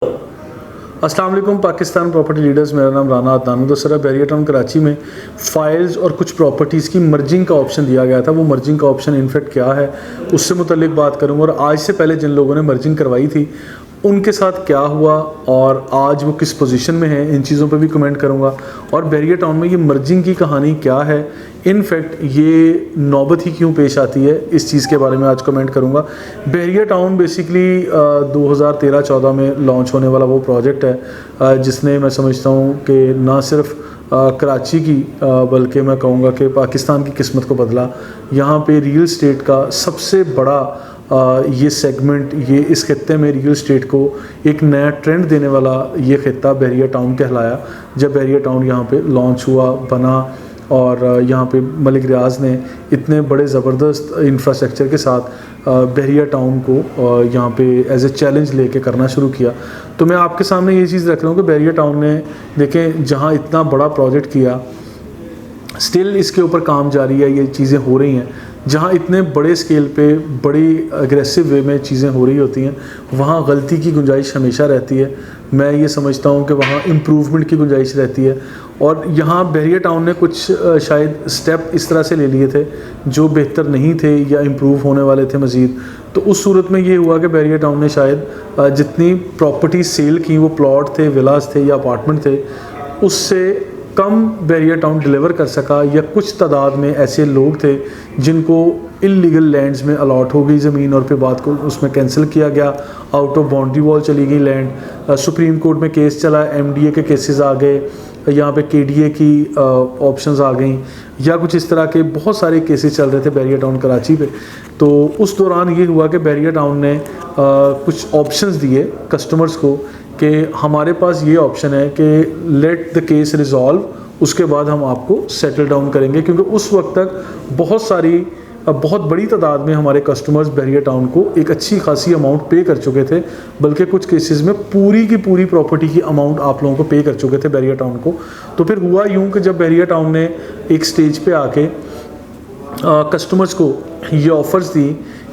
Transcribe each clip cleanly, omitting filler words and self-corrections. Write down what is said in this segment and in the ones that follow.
अस्सलाम वालेकुम Pakistan property leaders. मेरा नाम राना अदनान। दोस्तों बैरियर टाउन कराची में फ़ाइल्स और कुछ प्रॉपर्टीज़ की मर्जिंग का ऑप्शन दिया गया था। वो मर्जिंग का ऑप्शन इनफैक्ट क्या है उससे मुतल्लिक बात करूँगा, और आज से पहले जिन लोगों ने मर्जिंग करवाई थी उनके साथ क्या हुआ और आज वो किस पोजीशन में है, इन चीज़ों पे भी कमेंट करूँगा। और बैरियर टाउन में ये मर्जिंग की कहानी क्या है, इनफैक्ट ये नौबत ही क्यों पेश आती है, इस चीज़ के बारे में आज कमेंट करूँगा। बैरियर टाउन बेसिकली 2013-14 में लॉन्च होने वाला वो प्रोजेक्ट है जिसने मैं समझता हूँ कि ना सिर्फ कराची की बल्कि मैं कहूँगा कि पाकिस्तान की किस्मत को बदला। यहाँ पे रियल एस्टेट का सबसे बड़ा ये सेगमेंट, ये इस खित्ते में रियल एस्टेट को एक नया ट्रेंड देने वाला ये खित्ता बैरियर टाउन कहलाया। जब बैरियर टाउन यहाँ पे लॉन्च हुआ, बना, और यहाँ पे मलिक रियाज ने इतने बड़े ज़बरदस्त इंफ्रास्ट्रक्चर के साथ बैरियर टाउन को यहाँ पे एज ए चैलेंज लेके करना शुरू किया। तो मैं आपके सामने ये चीज़ रख रहा हूँ कि बैरियर टाउन ने, देखें, जहाँ इतना बड़ा प्रोजेक्ट किया, स्टिल इसके ऊपर काम जारी है, ये चीज़ें हो रही हैं। जहाँ इतने बड़े स्केल पे बड़ी अग्रेसिव वे में चीज़ें हो रही होती हैं, वहाँ गलती की गुंजाइश हमेशा रहती है। मैं ये समझता हूँ कि वहाँ इम्प्रूवमेंट की गुंजाइश रहती है, और यहाँ बैरियर टाउन ने कुछ शायद स्टेप इस तरह से ले लिए थे जो बेहतर नहीं थे या इम्प्रूव होने वाले थे मज़ीद। तो उस सूरत में ये हुआ कि बैरियर टाउन ने शायद जितनी प्रॉपर्टी सेल की, वो प्लॉट थे, विलास थे या अपार्टमेंट थे, उससे कम बैरियर टाउन डिलीवर कर सका, या कुछ तादाद में ऐसे लोग थे जिनको इल्लीगल लैंड्स में अलॉट हो गई ज़मीन और फिर बात को उसमें कैंसिल किया गया, आउट ऑफ बाउंड्री वॉल चली गई लैंड। सुप्रीम कोर्ट में केस चला, एमडीए के केसेस आ गए, यहाँ पे केडीए की ऑप्शंस आ गई, या कुछ इस तरह के बहुत सारे केसेस चल रहे थे बैरियर टाउन कराची पे। तो उस दौरान ये हुआ कि बैरियर टाउन ने कुछ ऑप्शंस दिए कस्टमर्स को कि हमारे पास ये ऑप्शन है कि लेट द केस रिजॉल्व, उसके बाद हम आपको सेटल डाउन करेंगे। क्योंकि उस वक्त तक बहुत बड़ी तादाद में हमारे कस्टमर्स बैरियर टाउन को एक अच्छी खासी अमाउंट पे कर चुके थे, बल्कि कुछ केसेस में पूरी की पूरी प्रॉपर्टी की अमाउंट आप लोगों को पे कर चुके थे बैरियर टाउन को। तो फिर हुआ यूँ कि जब बैरियर टाउन ने एक स्टेज पे आके कस्टमर्स को ये ऑफ़र्स दी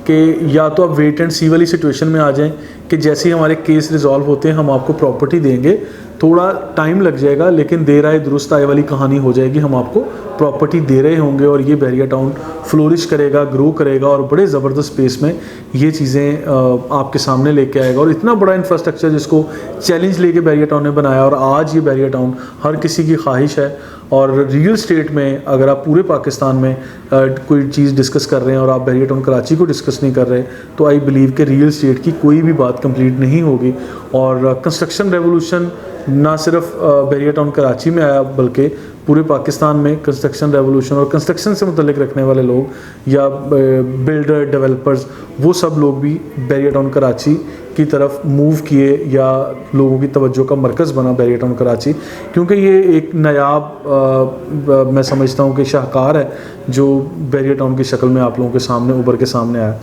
कि या तो आप वेट एंड सी वाली सिचुएशन में आ जाएं कि जैसे ही हमारे केस रिजॉल्व होते हैं हम आपको प्रॉपर्टी देंगे, थोड़ा टाइम लग जाएगा लेकिन देर आए दुरुस्त आए वाली कहानी हो जाएगी, हम आपको प्रॉपर्टी दे रहे होंगे और ये बैरियर टाउन फ्लोरिश करेगा, ग्रो करेगा और बड़े ज़बरदस्त स्पेस में ये चीज़ें आपके सामने लेके आएगा। और इतना बड़ा इंफ्रास्ट्रक्चर जिसको चैलेंज लेके बैरियर टाउन ने बनाया, और आज ये बैरियर टाउन हर किसी की ख्वाहिश है। और रियल स्टेट में अगर आप पूरे पाकिस्तान में कोई चीज़ डिस्कस कर रहे हैं और आप बैरियर टाउन कराची को डिस्कस नहीं कर रहे, तो आई बिलीव कि रियल स्टेट की कोई भी बात कंप्लीट नहीं होगी। और कंस्ट्रक्शन रेवोल्यूशन ना सिर्फ बैरियर टाउन कराची में आया, बल्कि पूरे पाकिस्तान में कंस्ट्रक्शन रेवोल्यूशन, और कंस्ट्रक्शन से मुतल्लिक रखने वाले लोग या बिल्डर, डेवलपर्स, वो सब लोग भी बैरियर टाउन कराची की तरफ मूव किए, या लोगों की तवज्जो का मरकज़ बना बैरियर टाउन कराची। क्योंकि ये एक नायाब मैं समझता हूँ कि शाहकार है जो बैरियर टाउन की शक्ल में आप लोगों के सामने उभर के सामने आया।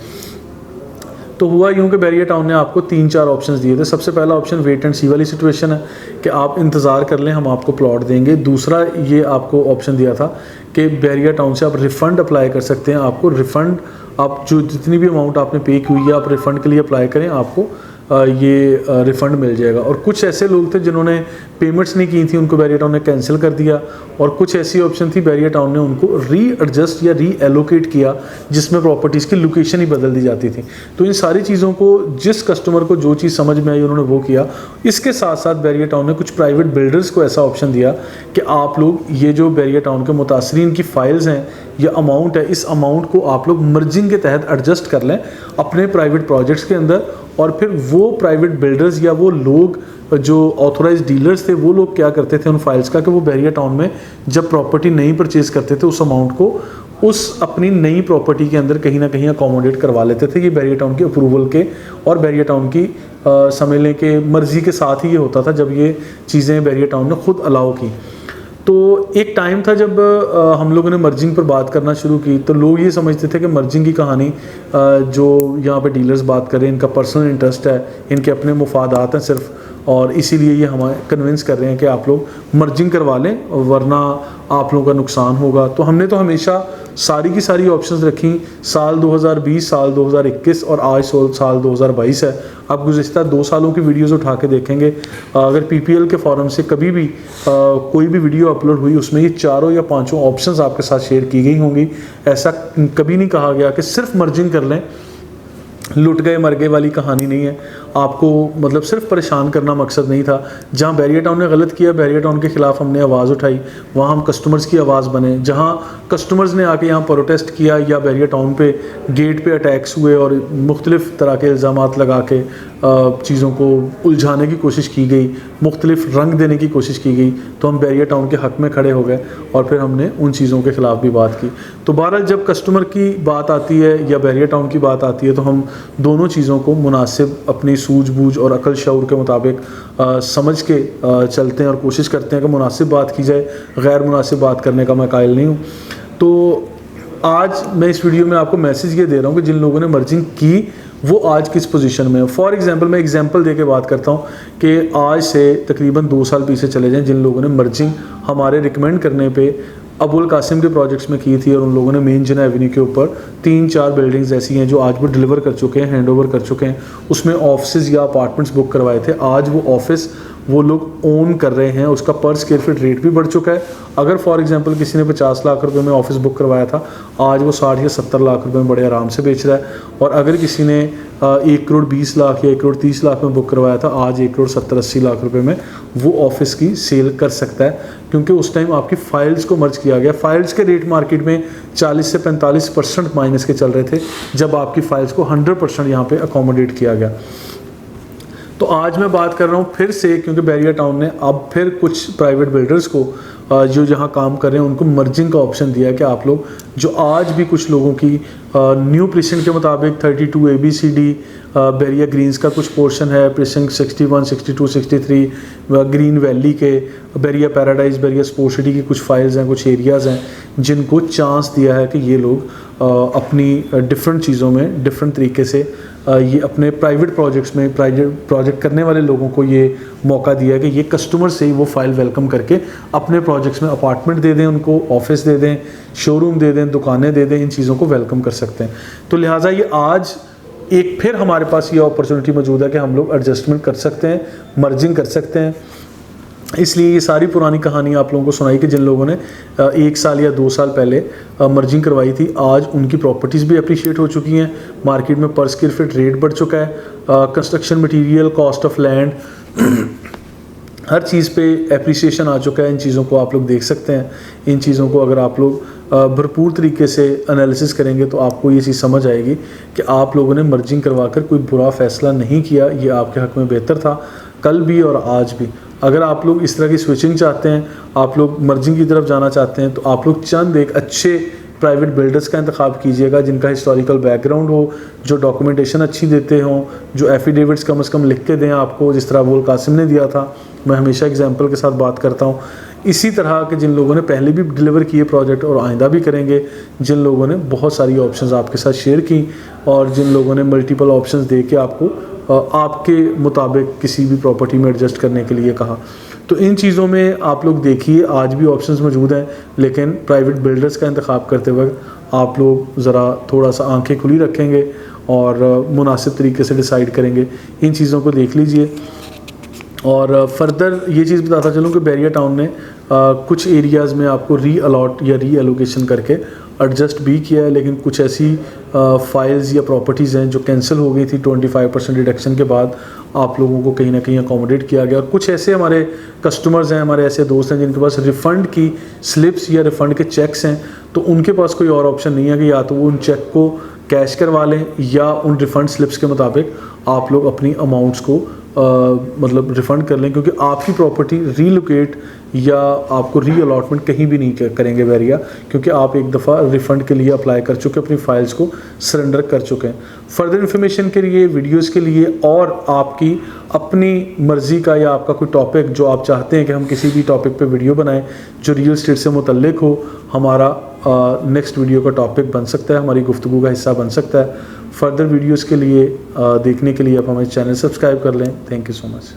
तो हुआ यूँ कि बैरियर टाउन ने आपको 3-4 ऑप्शंस दिए थे। सबसे पहला ऑप्शन वेट एंड सी वाली सिचुएशन है कि आप इंतज़ार कर लें, हम आपको प्लॉट देंगे। दूसरा ये आपको ऑप्शन दिया था कि बैरियर टाउन से आप रिफ़ंड अप्लाई कर सकते हैं। आपको रिफ़ंड, आप जो जितनी भी अमाउंट आपने पे की हुई है आप रिफ़ंड के लिए अप्लाई करें, आपको ये रिफ़ंड मिल जाएगा। और कुछ ऐसे लोग थे जिन्होंने पेमेंट्स नहीं की थी, उनको बैरियर टाउन ने कैंसिल कर दिया। और कुछ ऐसी ऑप्शन थी बैरियर टाउन ने उनको री-एडजस्ट या री-एलोकेट किया, जिसमें प्रॉपर्टीज़ की लोकेशन ही बदल दी जाती थी। तो इन सारी चीज़ों को जिस कस्टमर को जो चीज़ समझ में आई उन्होंने वो किया। इसके साथ साथ बैरियर टाउन ने कुछ प्राइवेट बिल्डर्स को ऐसा ऑप्शन दिया कि आप लोग ये जो बैरियर टाउन के मुतासरीन की फ़ाइल्स हैं या अमाउंट है, इस अमाउंट को आप लोग मर्जिंग के तहत एडजस्ट कर लें अपने प्राइवेट प्रोजेक्ट्स के अंदर। और फिर वो प्राइवेट बिल्डर्स या वो लोग जो ऑथोराइज्ड डीलर्स थे, वो लोग क्या करते थे उन फाइल्स का कि वो बैरियर टाउन में जब प्रॉपर्टी नई परचेज़ करते थे, उस अमाउंट को उस अपनी नई प्रॉपर्टी के अंदर कहीं ना कहीं अकोमोडेट करवा लेते थे। ये बैरियर टाउन की अप्रूवल के और बैरियर टाउन की समझ लें कि मर्ज़ी के साथ ही ये होता था जब ये चीज़ें बैरियर टाउन ने खुद अलाउ की। तो एक टाइम था जब हम लोगों ने मर्जिंग पर बात करना शुरू की, तो लोग ये समझते थे कि मर्जिंग की कहानी जो यहाँ पे डीलर्स बात करें, इनका पर्सनल इंटरेस्ट है, इनके अपने मुफादात हैं सिर्फ, और इसीलिए ये हमें कन्विंस कर रहे हैं कि आप लोग मर्जिंग करवा लें, वरना आप लोगों का नुकसान होगा। तो हमने तो हमेशा सारी की सारी ऑप्शंस रखी, साल 2020, साल 2021 और आज साल 2022 है। आप गुज़िश्ता 2 सालों की वीडियोस उठा के देखेंगे, अगर PPL के फॉरम से कभी भी कोई भी वीडियो अपलोड हुई, उसमें ये 4 या 5 ऑप्शंस आपके साथ शेयर की गई होंगी। ऐसा कभी नहीं कहा गया कि सिर्फ मर्जिंग कर लें, लुट गए मर गए वाली कहानी नहीं है। आपको मतलब सिर्फ परेशान करना मकसद नहीं था। जहाँ बैरियर टाउन ने गलत किया, बैरियर टाउन के ख़िलाफ़ हमने आवाज़ उठाई, वहाँ हम कस्टमर्स की आवाज़ बने। जहाँ कस्टमर्स ने आके यहाँ प्रोटेस्ट किया या बैरियर टाउन पे गेट पे अटैक्स हुए और मुख्तलिफ़ तरह के इल्ज़ामात लगा के चीज़ों को उलझाने की कोशिश की गई, मुख्तलिफ़ रंग देने की कोशिश की गई, तो हम बैरियर टाउन के हक़ में खड़े हो गए और फिर हमने उन चीज़ों के ख़िलाफ़ भी बात की। तो बहरहाल जब कस्टमर की बात आती है या बैरियर टाउन की बात आती है, तो हम दोनों चीज़ों को मुनासिब अपनी सूझबूझ और अकल शऊर के मुताबिक समझ के चलते हैं और कोशिश करते हैं कि मुनासिब बात की जाए, गैर मुनासिब बात करने का मैं कायल नहीं हूँ। तो आज मैं इस वीडियो में आपको मैसेज ये दे रहा हूँ कि जिन लोगों ने मर्जिंग की वो आज किस पोजीशन में है। फॉर एग्जांपल मैं एग्जांपल दे के बात करता हूँ कि आज से तकरीबन 2 साल पीछे चले जाएं, जिन लोगों ने मर्जिंग हमारे रिकमेंड करने पे अबुल कासिम के प्रोजेक्ट्स में की थी और उन लोगों ने मेन जिना एवेन्यू के ऊपर 3-4 बिल्डिंग्स ऐसी हैं जो आज वो डिलीवर कर चुके हैं, हैंड ओवर कर चुके हैं, उसमें ऑफिस या अपार्टमेंट्स बुक करवाए थे। आज वो ऑफिस वो लोग ओन कर रहे हैं, उसका पर स्क्वायर फीट रेट भी बढ़ चुका है। अगर फॉर एग्जांपल किसी ने 50 लाख रुपए में ऑफिस बुक करवाया था, आज वो 60 या 70 लाख रुपए में बड़े आराम से बेच रहा है। और अगर किसी ने 1 करोड़ 20 लाख या 1 करोड़ 30 लाख में बुक करवाया था, आज 1 करोड़ 70-80 लाख रुपए में वो ऑफिस की सेल कर सकता है, क्योंकि उस टाइम आपकी फाइल्स को मर्ज किया गया। फाइल्स के रेट मार्केट में 40 से 45% माइनस के चल रहे थे, जब आपकी फाइल्स को 100% यहाँ पे अकोमोडेट किया गया। तो आज मैं बात कर रहा हूँ फिर से, क्योंकि बैरियर टाउन ने अब फिर कुछ प्राइवेट बिल्डर्स को जो जहाँ काम कर रहे हैं उनको मर्जिंग का ऑप्शन दिया है कि आप लोग जो आज भी कुछ लोगों की न्यू प्रेसिडेंट के मुताबिक 32 ABCD बैरियर ग्रीन्स का कुछ पोर्शन है, प्रेसिडेंट 61, 62, 63 ग्रीन वैली के, barrier paradise, barrier sports city की कुछ फाइल्स हैं, कुछ एरियाज़ हैं जिनको चांस दिया है कि ये लोग अपनी डिफरेंट चीज़ों में डिफरेंट तरीके से ये अपने प्राइवेट प्रोजेक्ट्स में प्रोजेक्ट करने वाले लोगों को ये मौका दिया है कि ये कस्टमर से ही वो फाइल वेलकम करके अपने प्रोजेक्ट्स में अपार्टमेंट दे दें, उनको ऑफिस दे दें, शोरूम दे दें, दुकानें दे दें, इन चीज़ों को वेलकम कर सकते हैं। तो लिहाजा ये आज एक फिर हमारे पास ये अपॉर्चुनिटी मौजूद है कि हम लोग एडजस्टमेंट कर सकते हैं, मर्जिंग कर सकते हैं। इसलिए ये सारी पुरानी कहानी आप लोगों को सुनाई कि जिन लोगों ने 1 साल या 2 साल पहले मर्जिंग करवाई थी, आज उनकी प्रॉपर्टीज़ भी अप्रिशिएट हो चुकी हैं, मार्केट में पर स्क्वायर फीट रेट बढ़ चुका है, construction material, cost of land, हर चीज़ पे एप्रिसिएशन आ चुका है। इन चीज़ों को आप लोग देख सकते हैं। इन चीज़ों को अगर आप लोग भरपूर तरीके से एनालिसिस करेंगे तो आपको ये चीज़ समझ आएगी कि आप लोगों ने मर्जिंग करवा कर कोई बुरा फ़ैसला नहीं किया, ये आपके हक़ में बेहतर था, कल भी और आज भी। अगर आप लोग इस तरह की स्विचिंग चाहते हैं, आप लोग मर्जिंग की तरफ जाना चाहते हैं, तो आप लोग चंद एक अच्छे प्राइवेट बिल्डर्स का इंतखाब कीजिएगा जिनका हिस्टोरिकल बैकग्राउंड हो, जो डॉक्यूमेंटेशन अच्छी देते हों, जो एफिडेविट्स कम से कम लिख के दें आपको, जिस तरह अबुल कासिम ने दिया था। मैं हमेशा एग्जांपल के साथ बात करता हूँ। इसी तरह के जिन लोगों ने पहले भी डिलीवर किए प्रोजेक्ट और आइंदा भी करेंगे, जिन लोगों ने बहुत सारी ऑप्शंस आपके साथ शेयर की और जिन लोगों ने मल्टीपल ऑप्शंस दे के आपको आपके मुताबिक किसी भी प्रॉपर्टी में एडजस्ट करने के लिए कहा, तो इन चीज़ों में आप लोग देखिए आज भी ऑप्शंस मौजूद हैं। लेकिन प्राइवेट बिल्डर्स का इंतखाब करते वक्त आप लोग ज़रा थोड़ा सा आंखें खुली रखेंगे और मुनासिब तरीके से डिसाइड करेंगे। इन चीज़ों को देख लीजिए। और फर्दर ये चीज़ बताता चलूँ कि बैरियर टाउन ने कुछ एरियाज़ में आपको री अलॉट या री एलोकेशन करके एडजस्ट भी किया है, लेकिन कुछ ऐसी फाइल्स या प्रॉपर्टीज़ हैं जो कैंसिल हो गई थी 25% डिडक्शन के बाद, आप लोगों को कहीं ना कहीं अकोमोडेट किया गया। और कुछ ऐसे हमारे कस्टमर्स हैं, हमारे ऐसे दोस्त हैं जिनके पास रिफ़ंड की स्लिप्स या रिफ़ंड के चेक्स हैं, तो उनके पास कोई और ऑप्शन नहीं है कि या तो वो उन चेक को कैश करवा लें या उन रिफ़ंड स्लिप्स के मुताबिक आप लोग अपनी अमाउंट्स को मतलब रिफ़ंड कर लें, क्योंकि आपकी प्रॉपर्टी रीलोकेट या आपको री अलॉटमेंट कहीं भी नहीं करेंगे बैरिया, क्योंकि आप एक दफ़ा रिफ़ंड के लिए अप्लाई कर चुके, अपनी फ़ाइल्स को सरेंडर कर चुके हैं। फर्दर इन्फॉर्मेशन के लिए, वीडियोस के लिए और आपकी अपनी मर्ज़ी का या आपका कोई टॉपिक जो आप चाहते हैं कि हम किसी भी टॉपिक पे वीडियो बनाएं जो रियल एस्टेट से मुतल्लिक हो, हमारा नेक्स्ट वीडियो का टॉपिक बन सकता है, हमारी गुफ्तगू का हिस्सा बन सकता है। फर्दर वीडियोस के लिए देखने के लिए आप हमारे चैनल सब्सक्राइब कर लें। Thank you so much.